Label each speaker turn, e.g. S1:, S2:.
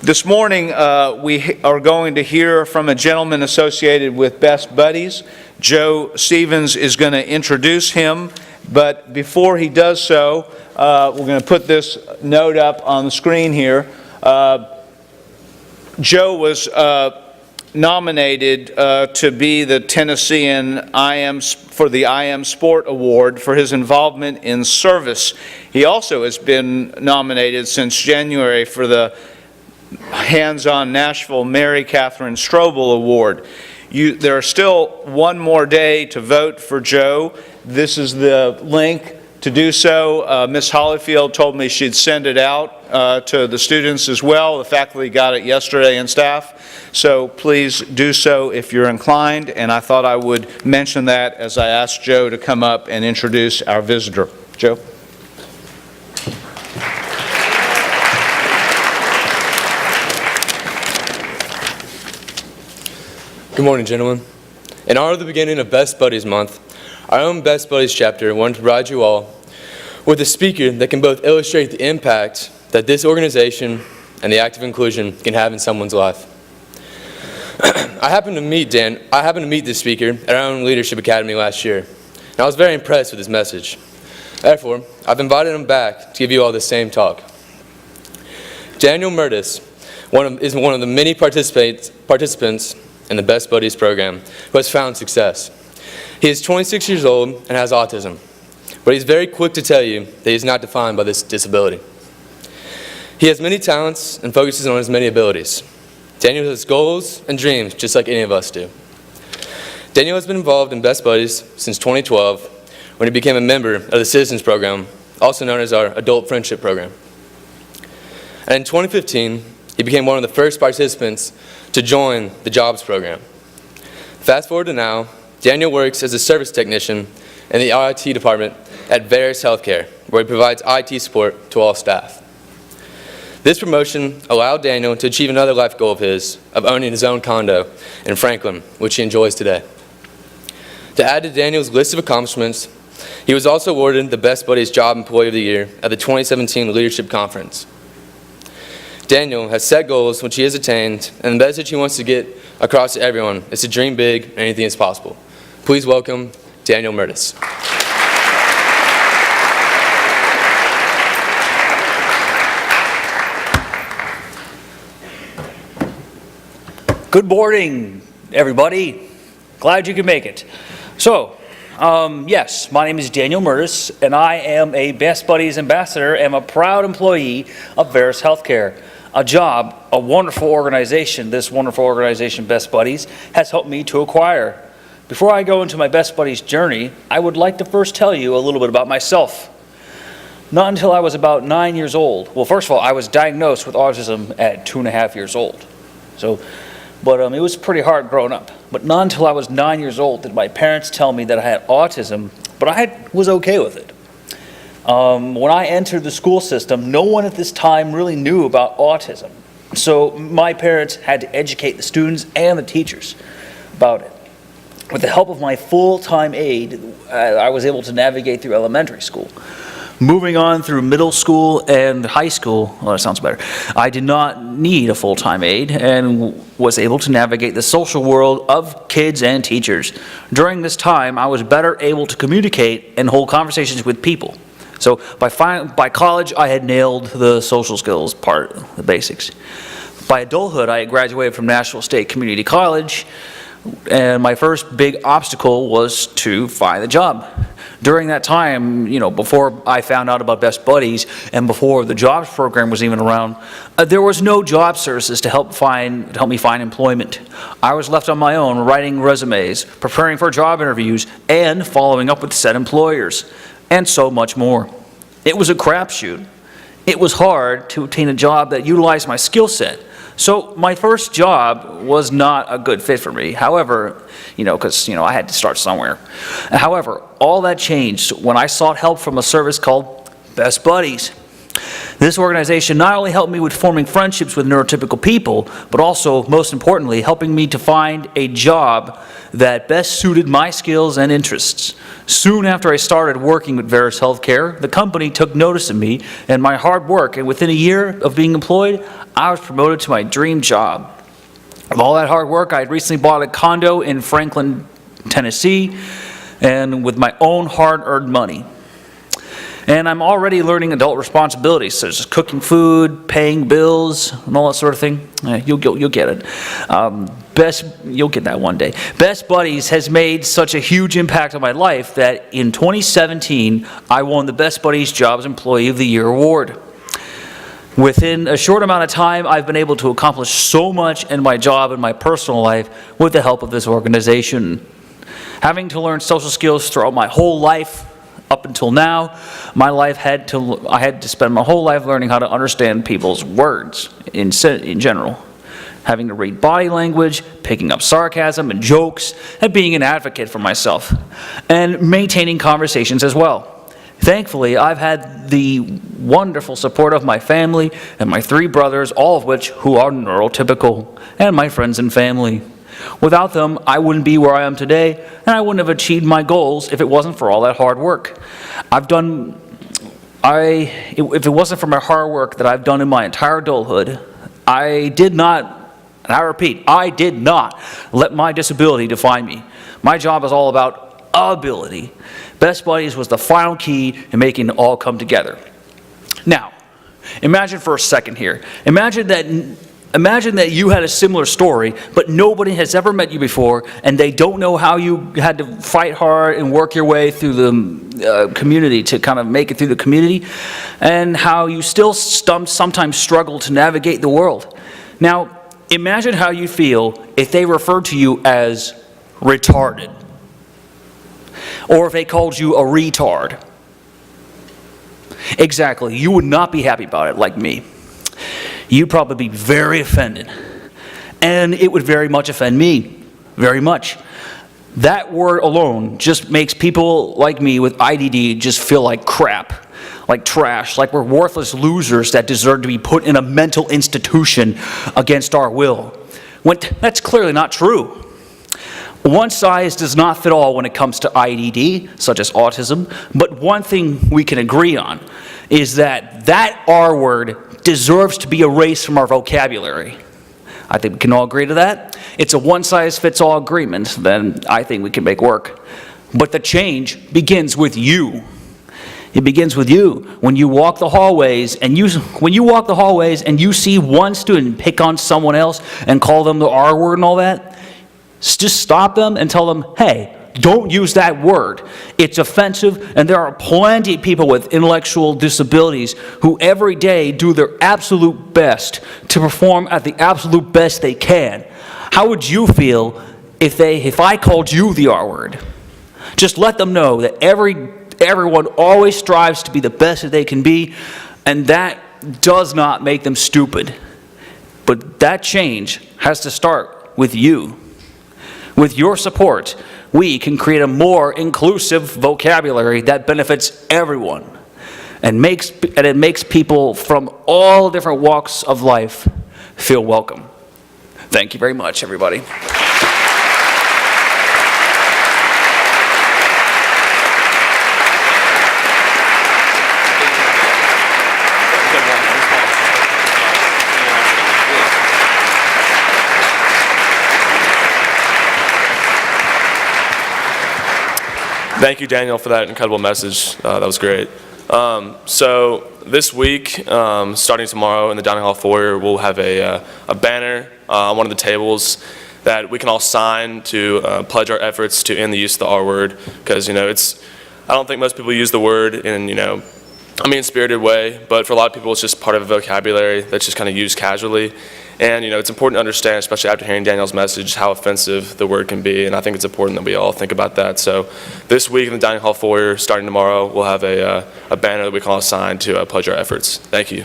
S1: This morning, we are going to hear from a gentleman associated with Best Buddies. Joe Stevens is going to introduce him, but before he does so, we're going to put this note up on the screen here. Joe was nominated to be the Tennessean for the I Am Sport Award for his involvement in service. He also has been nominated since January for the Hands-on Nashville Mary Catherine Strobel Award. There are still one more day to vote for Joe. This is the link to do so. Ms. Hollyfield told me she'd send it out to the students as well. The faculty got it yesterday and staff. So please do so if you're inclined. And I thought I would mention that as I asked Joe to come up and introduce our visitor. Joe?
S2: Good morning, gentlemen. In honor of the beginning of Best Buddies Month, our own Best Buddies chapter wanted to provide you all with a speaker that can both illustrate the impact that this organization and the active inclusion can have in someone's life. I happened to meet this speaker at our own Leadership Academy last year, and I was very impressed with his message. Therefore, I've invited him back to give you all the same talk. Daniel Mirtes is one of the many participants in the Best Buddies program who has found success. He is 26 years old and has autism, but he's very quick to tell you that he's not defined by this disability. He has many talents and focuses on his many abilities. Daniel has goals and dreams just like any of us do. Daniel has been involved in Best Buddies since 2012 when he became a member of the Citizens Program, also known as our Adult Friendship Program. And in 2015, he became one of the first participants to join the Jobs Program. Fast forward to now, Daniel works as a service technician in the IT department at Mirtes Healthcare, where he provides IT support to all staff. This promotion allowed Daniel to achieve another life goal of his, of owning his own condo in Franklin, which he enjoys today. To add to Daniel's list of accomplishments, he was also awarded the Best Buddies Job Employee of the Year at the 2017 Leadership Conference. Daniel has set goals which he has attained, and the message he wants to get across to everyone is to dream big and anything is possible. Please welcome Daniel Mirtes.
S3: Good morning, everybody. Glad you could make it. So, yes, my name is Daniel Mirtes, and I am a Best Buddies ambassador and a proud employee of Mirtes Healthcare. A wonderful organization, this wonderful organization, Best Buddies, has helped me to acquire. Before I go into my Best Buddies journey, I would like to first tell you a little bit about myself. Not until I was about 9 years old. Well, first of all, I was diagnosed with autism at 2.5 years old. But it was pretty hard growing up. But not until I was 9 years old did my parents tell me that I had autism, but I was okay with it. When I entered the school system, no one at this time really knew about autism. So my parents had to educate the students and the teachers about it. With the help of my full-time aide, I was able to navigate through elementary school. Moving on through middle school and high school, well, that sounds better, I did not need a full-time aide and was able to navigate the social world of kids and teachers. During this time, I was better able to communicate and hold conversations with people. So by college, I had nailed the social skills part, the basics. By adulthood, I graduated from Nashville State Community College, and my first big obstacle was to find a job. During that time, before I found out about Best Buddies and before the jobs program was even around, there was no job services to help me find employment. I was left on my own, writing resumes, preparing for job interviews, and following up with said employers, and so much more. It was a crapshoot. It was hard to obtain a job that utilized my skill set. So my first job was not a good fit for me. However, because I had to start somewhere. However, all that changed when I sought help from a service called Best Buddies. This organization not only helped me with forming friendships with neurotypical people, but also, most importantly, helping me to find a job that best suited my skills and interests. Soon after I started working with Veris Healthcare, the company took notice of me and my hard work, and within a year of being employed, I was promoted to my dream job. With all that hard work, I had recently bought a condo in Franklin, Tennessee, and with my own hard-earned money. And I'm already learning adult responsibilities, such as cooking food, paying bills, and all that sort of thing. You'll get it. You'll get that one day. Best Buddies has made such a huge impact on my life that in 2017, I won the Best Buddies Jobs Employee of the Year award. Within a short amount of time, I've been able to accomplish so much in my job and my personal life with the help of this organization. Having to learn social skills throughout my whole life, up until now, I had to spend my whole life learning how to understand people's words in general. Having to read body language, picking up sarcasm and jokes, and being an advocate for myself, and maintaining conversations as well. Thankfully, I've had the wonderful support of my family and my 3 brothers, all of which who are neurotypical, and my friends and family. Without them, I wouldn't be where I am today, and I wouldn't have achieved my goals if it wasn't for all that hard work. If it wasn't for my hard work that I've done in my entire adulthood, I did not, and I repeat, I did not let my disability define me. My job is all about ability. Best Buddies was the final key in making it all come together. Now, imagine for a second here. Imagine that you had a similar story, but nobody has ever met you before, and they don't know how you had to fight hard and work your way through the community to kind of make it through the community, and how you still sometimes struggle to navigate the world. Now, imagine how you feel if they referred to you as retarded, or if they called you a retard. Exactly, you would not be happy about it like me. You'd probably be very offended. And it would very much offend me. Very much. That word alone just makes people like me with IDD just feel like crap, like trash, like we're worthless losers that deserve to be put in a mental institution against our will. That's clearly not true. One size does not fit all when it comes to IDD, such as autism, but one thing we can agree on is that R word deserves to be erased from our vocabulary. I think we can all agree to that. It's a one-size-fits-all agreement, then I think we can make work. But the change begins with you. It begins with you. When you walk the hallways and you see one student pick on someone else and call them the R word and all that, just stop them and tell them, hey, don't use that word. It's offensive, and there are plenty of people with intellectual disabilities who every day do their absolute best to perform at the absolute best they can. How would you feel if I called you the R word? Just let them know that everyone always strives to be the best that they can be, and that does not make them stupid. But that change has to start with you. With your support, we can create a more inclusive vocabulary that benefits everyone and it makes people from all different walks of life feel welcome. Thank you very much, everybody.
S4: Thank you, Daniel, for that incredible message. That was great. So this week, starting tomorrow in the dining hall foyer, we'll have a banner on one of the tables that we can all sign to pledge our efforts to end the use of the R word. Because, I don't think most people use the word in, a mean-spirited way, but for a lot of people, it's just part of a vocabulary that's just kind of used casually. And, it's important to understand, especially after hearing Daniel's message, how offensive the word can be, and I think it's important that we all think about that. So this week in the dining hall foyer, starting tomorrow, we'll have a banner that we can all sign to pledge our efforts. Thank you.